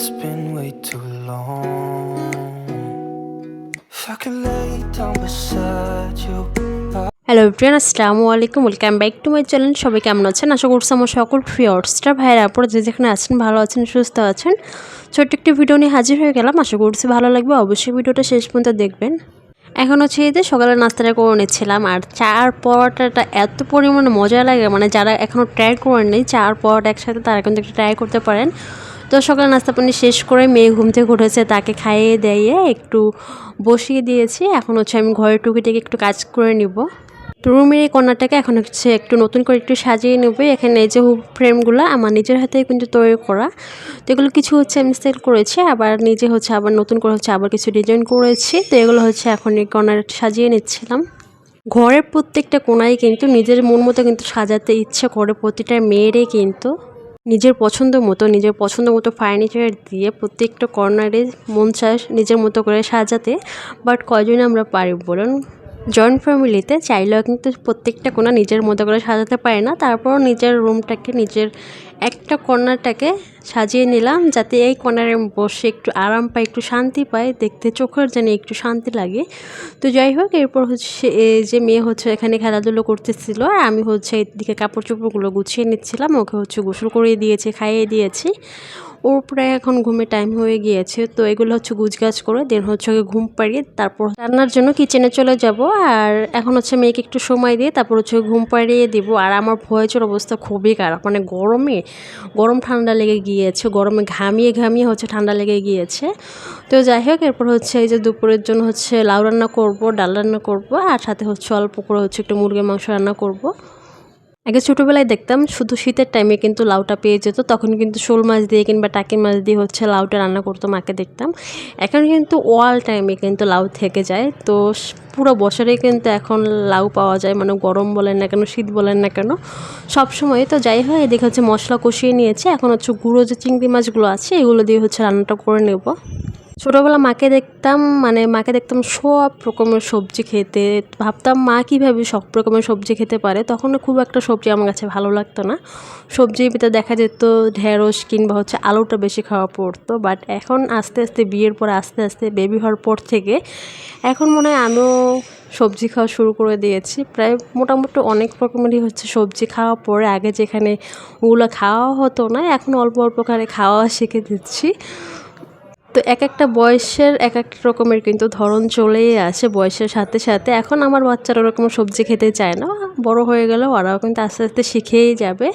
it's been way too long. If I could lay down beside you. Hello everyone, আসসালামু আলাইকুম। Welcome back to my channel. সবাই কেমন আছেন? আশা করছি আমার সকল ভিউয়ার্সরা ভাইয়েরা আপুরা যে যেখানে আছেন ভালো আছেন, সুস্থ আছেন। ছোট্ট একটি ভিডিও নিয়ে হাজির হয়ে গেলাম। আশা করছি ভালো লাগবে। অবশ্যই ভিডিওটা শেষ পর্যন্ত দেখবেন। এখন হচ্ছে এই যে সকালে নাস্তাটা করে নিচ্ছিলাম, আর চা আর পরোটাটা এত পরিমাণে মজা লাগে, মানে যারা এখনও ট্রাই করেন নি চা আর পরোটা একসাথে, তারা কিন্তু একটু ট্রাই করতে পারেন। তো সকালে নাস্তা পানি শেষ করে মেয়ে ঘুম থেকে উঠেছে, তাকে খাইয়ে দিয়ে একটু বসিয়ে দিয়েছি। এখন হচ্ছে আমি ঘরের টুকিটাকি একটু কাজ করে নিব। রুমের এই কর্নারটাকে এখন হচ্ছে একটু নতুন করে একটু সাজিয়ে নেবে। এখানে এই যে ফ্রেমগুলো আমার নিজের হাতে কিন্তু তৈরি করা, তো এগুলো কিছু হচ্ছে আমি সেল করেছি, আবার নিজে হচ্ছে আবার নতুন করে হচ্ছে আবার কিছু ডিজাইন করেছি। তো এগুলো হচ্ছে এখন এই কর্নার সাজিয়ে নিচ্ছিলাম। ঘরের প্রত্যেকটা কোণায় কিন্তু নিজের মন মতো কিন্তু সাজাতে ইচ্ছে করে প্রতিটা মেয়েরই, কিন্তু নিজের পছন্দ মতো ফার্নিচার দিয়ে প্রত্যেকটা কর্নারে মন চায় নিজের মতো করে সাজাতে। বাট কয়জন আমরা পারি বলুন? জয়েন্ট ফ্যামিলিতে চাইলেও কিন্তু প্রত্যেকটা কোণা নিজের মতো করে সাজাতে পারে না। তারপরও নিজের রুমটাকে, নিজের একটা কর্নারটাকে সাজিয়ে নিলাম, যাতে এই কর্নারে বসে একটু আরাম পাই, একটু শান্তি পাই, দেখতে চোখের জানি একটু শান্তি লাগে। তো যাই হোক, এরপর হচ্ছে এই যে মেয়ে হচ্ছে এখানে খেলাধুলো করতেছিল, আর আমি হচ্ছে এদিকে কাপড় চোপড়গুলো গুছিয়ে নিচ্ছিলাম। ওকে হচ্ছে গোসল করিয়ে দিয়েছি, খাইয়ে দিয়েছি। ওর প্রায় এখন ঘুমের টাইম হয়ে গিয়েছে। তো এগুলো হচ্ছে গুছগাছ করে দেন হচ্ছে ওকে ঘুম পাড়িয়ে তারপর রান্নার জন্য কিচেনে চলে যাব। আর এখন হচ্ছে মেয়েকে একটু সময় দিয়ে তারপর হচ্ছে ঘুম পাড়িয়ে দিব। আর আমার ভয়েসের অবস্থা খুবই খারাপ, মানে গরম ঠান্ডা লেগে গিয়েছে, গরমে ঘামিয়ে ঘামিয়ে হচ্ছে ঠান্ডা লেগে গিয়েছে। তো যাই হোক, এরপর হচ্ছে এই যে দুপুরের জন্য হচ্ছে লাউ রান্না করব, ডাল রান্না করব, আর সাথে হচ্ছে অল্প করে হচ্ছে একটু মুরগির মাংস রান্না করব। আগে ছোটোবেলায় দেখতাম শুধু শীতের টাইমে কিন্তু লাউটা পেয়ে যেত, তখন কিন্তু শোল মাছ দিয়ে কিংবা টাকি মাছ দিয়ে হচ্ছে লাউটা রান্না করতো, মাকে দেখতাম। এখন কিন্তু অল টাইমে কিন্তু লাউ থেকে যায়। তো পুরো বছরেই কিন্তু এখন লাউ পাওয়া যায়, মানে গরম বলেন না কেন, শীত বলেন না কেন, সব সময়। তো যাই হয়, এদিকে হচ্ছে মশলা কষিয়ে নিয়েছে। এখন হচ্ছে গুঁড়ো যে চিংড়ি মাছগুলো আছে এগুলো দিয়ে হচ্ছে রান্নাটা করে নেব। ছোটোবেলা মাকে দেখতাম সব রকমের সবজি খেতে। ভাবতাম মা কীভাবে সব রকমের সবজি খেতে পারে। তখন খুব একটা সবজি আমার কাছে ভালো লাগতো না। সবজির ভিতরে দেখা যেত ঢেঁড়স কিংবা হচ্ছে আলুটা বেশি খাওয়া পড়তো। বাট এখন আস্তে আস্তে বিয়ের পর আস্তে আস্তে বেবি হওয়ার পর থেকে এখন মনে হয় আমিও সবজি খাওয়া শুরু করে দিয়েছি। প্রায় মোটামুটি অনেক রকমেরই হচ্ছে সবজি খাওয়া পরে, আগে যেখানে ওগুলো খাওয়া হতো না, এখন অল্প অল্প করে খাওয়া শিখে দিচ্ছি। তো এক একটা বয়সের এক একটা রকমের কিন্তু ধরন চলেই আসে বয়সের সাথে সাথে। এখন আমার বাচ্চারা ওরকম সবজি খেতে চায় না, বড় হয়ে গেলে ওরাও কিন্তু আস্তে আস্তে শিখেই যাবে।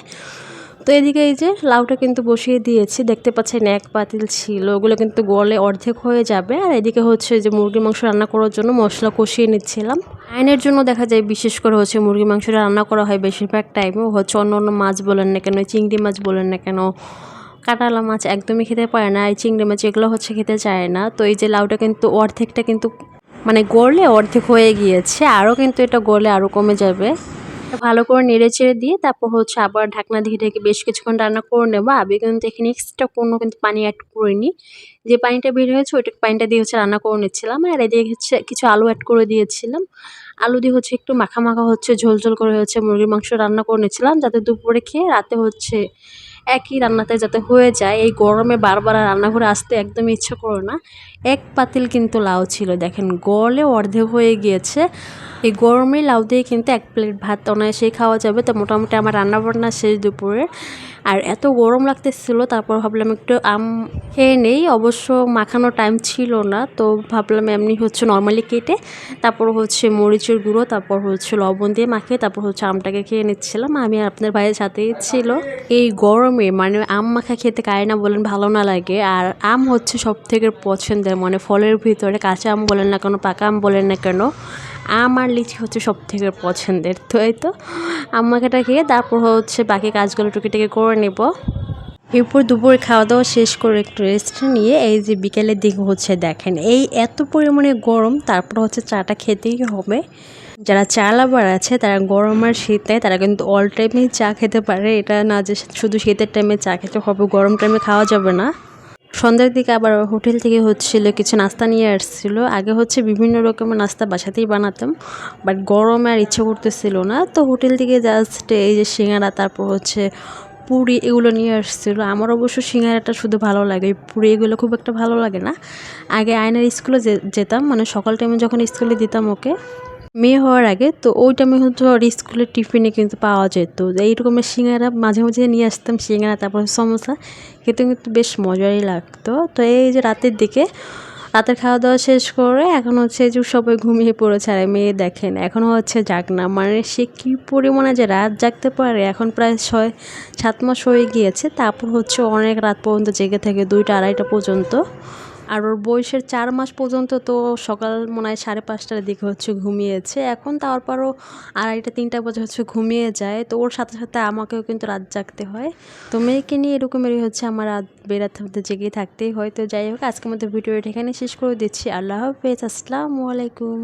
তো এদিকে এই যে লাউটা কিন্তু বসিয়ে দিয়েছি, দেখতে পাচ্ছেন এক পাতিল ছিল, ওগুলো কিন্তু গলে অর্ধেক হয়ে যাবে। আর এদিকে হচ্ছে যে মুরগির মাংস রান্না করার জন্য মশলা কষিয়ে নিচ্ছিলাম। আইনের জন্য দেখা যায় বিশেষ করে হচ্ছে মুরগির মাংসটা রান্না করা হয় বেশিরভাগ টাইমে হচ্ছে অন্য অন্য মাছ বলেন না কেন, চিংড়ি মাছ বলেন না কেন, কাঁটালা মাছ একদমই খেতে পারে না, এই চিংড়ি মাছ এগুলো হচ্ছে খেতে চায় না। তো এই যে লাউটা কিন্তু অর্ধেকটা কিন্তু মানে গড়লে অর্ধেক হয়ে গিয়েছে, আরও কিন্তু এটা গড়লে আরও কমে যাবে। ভালো করে নেড়ে চেড়ে দিয়ে তারপর হচ্ছে আবার ঢাকনা দিয়ে ঢেকে বেশ কিছুক্ষণ রান্না করে নেবো। আমি কিন্তু এখানে এক্সট্রা কোনো কিন্তু পানি অ্যাড করিনি, যে পানিটা বের হয়েছে ওইটা পানিটা দিয়ে হচ্ছে রান্না করে নিচ্ছিলাম। আর এদিকে হচ্ছে কিছু আলু অ্যাড করে দিয়েছিলাম, আলু দিয়ে হচ্ছে একটু মাখা মাখা হচ্ছে ঝোল ঝোল করে হচ্ছে মুরগির মাংস রান্না করে নিচ্ছিলাম, যাতে দুপুরে খেয়ে রাতে হচ্ছে একই রান্নাতে যাতে হয়ে যায়। এই গরমে বারবার রান্নাঘরে আসতে একদমই ইচ্ছে করে না। এক পাতিল কিন্তু লাউ ছিল, দেখেন গলে অর্ধেক হয়ে গিয়েছে। এই গরমে লাউ দিয়ে কিন্তু এক প্লেট ভাত অনায়াসেই খাওয়া যাবে। তো মোটামুটি আমার রান্নাবান্না শেষ দুপুরে। আর এত গরম লাগতেছিল, তারপর ভাবলাম একটু আম খেয়ে নেই। অবশ্য মাখানোর টাইম ছিল না, তো ভাবলাম এমনি হচ্ছে নর্মালি কেটে তারপর হচ্ছে মরিচের গুঁড়ো, তারপর হচ্ছে লবণ দিয়ে মাখিয়ে তারপর হচ্ছে আমটাকে খেয়ে নিচ্ছিলাম। আমি আর আপনার ভাইয়ের সাথেই ছিল। এই গরমে মানে আম মাখা খেতে কারে না বলেন ভালো না লাগে। আর আম হচ্ছে সব থেকে পছন্দের, মানে ফলের ভিতরে কাঁচা আম বলেন না কেন, পাকা আম বলেন না কেন, আম আর লিচি হচ্ছে সব থেকে পছন্দের। তো এই তো আম মাখাটা খেয়ে তারপর হচ্ছে বাকি কাজগুলো টুকিটাকি করে নেব। এরপর দুপুরে খাওয়া দাওয়া শেষ করে একটু রেস্ট নিয়ে এই যে বিকেলের দিকে হচ্ছে দেখেন এই এত পরিমাণে গরম, তারপর হচ্ছে চাটা খেতেই হবে। যারা চা লাভার আছে তারা গরম আর শীতে তারা কিন্তু অল টাইমেই চা খেতে পারে, এটা না যে শুধু শীতের টাইমে চা খেতে হবে, গরম টাইমে খাওয়া যাবে না। সন্ধ্যার দিকে আবার হোটেল থেকে হচ্ছিল কিছু নাস্তা নিয়ে আসছিল। আগে হচ্ছে বিভিন্ন রকমের নাস্তা বাসাতেই বানাতাম, বাট গরমে আর ইচ্ছে করতেছিল না, তো হোটেল থেকে জাস্ট এই যে সিঙ্গাড়া, তারপর হচ্ছে পুরি এগুলো নিয়ে আসছিলো। আমার অবশ্য সিঙ্গারাটা শুধু ভালো লাগে, পুরি এগুলো খুব একটা ভালো লাগে না। আগে আয়নার স্কুলে যেতাম, মানে সকাল টাইমে যখন স্কুলে দিতাম ওকে মেয়ে হওয়ার আগে, তো ওই টাইমে হচ্ছে ওর স্কুলের টিফিনে কিন্তু পাওয়া যেত এইরকমের সিঙ্গারা, মাঝে মাঝে নিয়ে আসতাম সিঙ্গারা, তারপর সমোসা খেতে কিন্তু বেশ মজাই লাগতো। তো এই যে রাতের খাওয়া দাওয়া শেষ করে এখন হচ্ছে যে সবাই ঘুমিয়ে পড়েছে, আর মেয়ে দেখেন এখনও হচ্ছে জাগনা, মানে সে কী পরিমাণে যে রাত জাগতে পারে। এখন প্রায় 6-7 মাস হয়ে গিয়েছে, তারপর হচ্ছে অনেক রাত পর্যন্ত জেগে থাকে, 2টা-2:30টা পর্যন্ত। আর ওর বয়সের 4 মাস পর্যন্ত তো সকাল মনে হয় 5:30টার দিকে হচ্ছে ঘুমিয়েছে। এখন তারপরও 2:30-3টা বাজে হচ্ছে ঘুমিয়ে যায়। তো ওর সাথে সাথে আমাকেও কিন্তু রাত জাগতে হয়। তো মেয়েকে নিয়ে এরকমেরই হচ্ছে আমার রাত বেরাতে হতে জেগে থাকতেই হয়। তো যাই হোক, আজকের মতো ভিডিওটা এখানে শেষ করে দিচ্ছি। আল্লাহ হাফেজ, আসসালামু আলাইকুম।